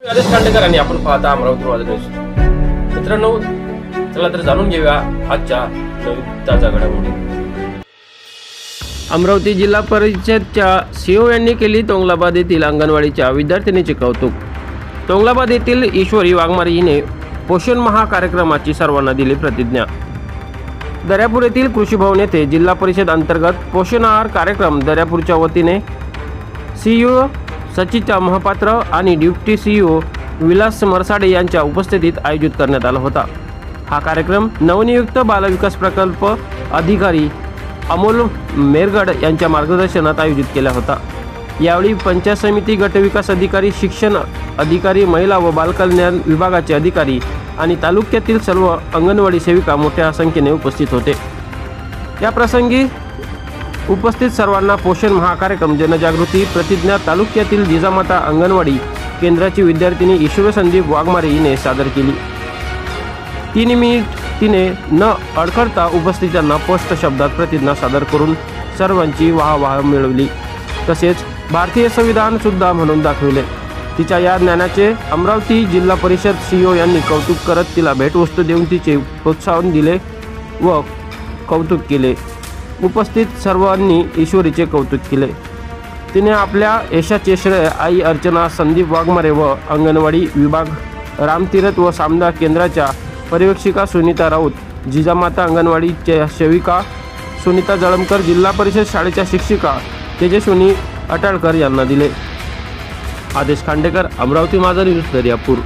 आदेश खांडेकर आणि आपण पाहता अमरावती माझा न्यूज. मित्रांनो, चला तर जाणून घेऊया आजच्या नवीन ताज्या घडामोडी. अमरावती जिल्हा परिषदच्या सीओ यांनी केली तोंगलाबाद येथील अंगणवाडीच्या विद्यार्थिनीचे कौतुक. तोंगलाबाद येथील ईश्वरी वाघमारे हिने पोषण महा कार्यक्रमाची सर्वांना दिली प्रतिज्ञा. दर्यापूर येथील कृषी भवन येथे जिल्हा परिषद अंतर्गत पोषण आहार कार्यक्रम दर्यापूरच्या वतीने सीईओ सचिता महापात्र आणि डिप्टी सीईओ विलास मरसाडे यांच्या उपस्थितीत आयोजित करण्यात आला होता. हा कार्यक्रम नवनियुक्त बालविकास प्रकल्प अधिकारी अमोल मेरगड यांच्या मार्गदर्शनात आयोजित केला होता. यावेळी पंचायत समिती, गटविकास अधिकारी, शिक्षण अधिकारी, महिला व बालकल्याण विभागाचे अधिकारी आणि तालुक्यातील सर्व अंगणवाडी सेविका मोठ्या संख्येने उपस्थित होते. या प्रसंगी उपस्थित सर्वांना पोषण महाकार्यक्रम जनजागृती प्रतिज्ञा तालुक्यातील जिजामाता अंगणवाडी केंद्राची विद्यार्थिनी ईश्वर संदीप वाघमारे हिने सादर केली. 3 मिनिट तिने न अडखळता उपस्थितांना स्पष्ट शब्दात प्रतिज्ञा सादर करून सर्वांची वाहवाह मिळवली. तसेच भारतीय संविधान सुद्धा म्हणून दाखविले. तिच्या या ज्ञानाचे अमरावती जिल्हा परिषद सीईओ यांनी कौतुक करत तिला भेटवस्तू देऊन तिचे प्रोत्साहन दिले व कौतुक केले. उपस्थित सर्वांनी ईश्वरीचे कौतुक केले. तिने आपल्या यशाचे श्रेय आई अर्चना संदीप वाघमारे व अंगणवाडी विभाग रामतीर्थ व सामना केंद्राच्या पर्यवेक्षिका सुनीता राऊत, जिजामाता अंगणवाडीच्या सेविका सुनीता जळमकर, जिल्हा परिषद शाळेच्या शिक्षिका तेजस्विनी अटाळकर यांना दिले. आदेश खांडेकर, अमरावती माझा न्यूज, दर्यापूर.